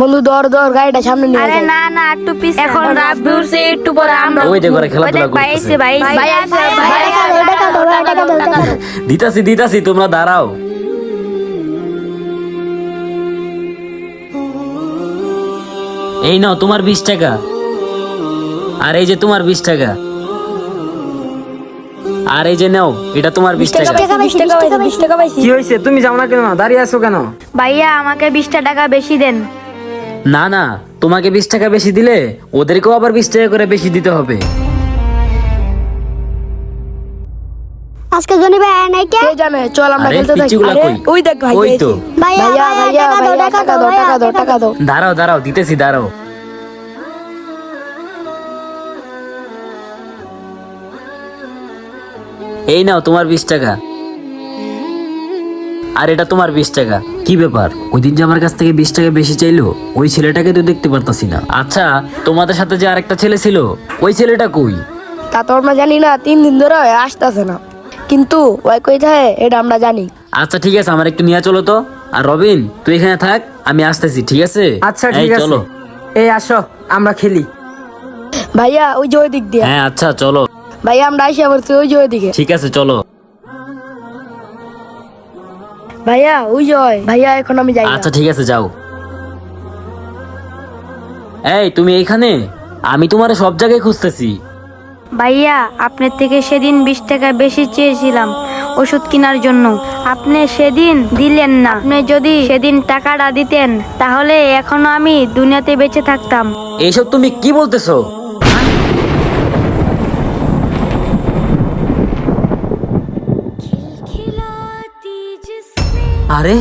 বন্ধু দর দর গাড়িটা সামনে নিয়ে আরে যাই। না না একটু পিছে এখন রাব্বি উঠছে একটু পরে আমরা ওই দেখো, ওরা খেলাধুলা ভাই করতেছে। এসে ভাই ভাই আছে, ভাই আছে, টাকা দাও, টাকা দাও, টাকা দাও। দিতাছি তোমরা দাঁড়াও। এই নাও তোমার 20 টাকা, আর এই যে তোমার 20 টাকা, আর এই যে নাও এটা তোমার 20 টাকা। 20 টাকা পাইছি, 20 টাকা পাইছি। কি হয়েছে? তুমি যাও না কেন? দাঁড়িয়ে আছো কেন? ভাইয়া আমাকে 20টা টাকা বেশি দেন। না না, তোমাকে 20 টাকা বেশি দিলে ওদেরকেও আবার 20 টাকা করে বেশি দিতে হবে। আজকে জনি ভাই আয় নাই কে? কে জানে, চল আমরা আরে, খেলতে থাকি। পিচ্চিগুলা আরে, কই? ওই দেখ ভাই ওই তো। এসে। ভাইয়া, ভাইয়া ভাইয়া টাকা দাও, ভাইয়া, টাকা টাকা দাও, দাও, ভাইয়া, টাকা দাও, টাকা টাকা দাও। দাঁড়াও দাঁড়াও, দিতেছি, দাঁড়াও। এই নাও তোমার 20 টাকা, আর এটা তোমার 20 টাকা। কি ব্যাপার, ওই দিন যে আমার কাছ থেকে 20 টাকা বেশি চাইলো, ওই ছেলেটাকে তো দেখতে পারতাছি না। আচ্ছা, তোমাদের সাথে যে আরেকটা ছেলে ছিল, ওই ছেলেটা কই? তা তো আমরা জানি না, 3 দিন ধরে আসতেছে না, কিন্তু ওই কই থাকে এটা আমরা জানি। আচ্ছা ঠিক আছে, আমার একটু নিয়ে চলো তো। আর রবিন, তুই এখানে থাক, আমি আসতেছি, ঠিক আছে? আচ্ছা এই ঠিক আছে। চলো। এই আসো, আমরা খেলি। ভাইয়া ওই যে ওই দিক দিয়ে। হ্যাঁ আচ্ছা চলো, ভাইয়া আমরা আইসা পড়ছি ওই যে ওই দিকে। ঠিক আছে চলো। ভাইয়া ওই যে ওই। ভাইয়া এখন আমি যাই না। আচ্ছা ঠিক আছে, যাও। এই তুমি এইখানে? আমি তোমার সব জায়গায় খুঁজতেছি। ভাইয়া আপনার থেকে সেদিন 20 টাকা বেশি চেয়েছিলাম ওষুধ কেনার জন্য, আপনি সেদিন দিলেন না। আপনি যদি সেদিন টাকাটা দিতেন তাহলে এখনো আমি দুনিয়াতে বেঁচে থাকতাম। এইসব তুমি কি বলতেছো? আরে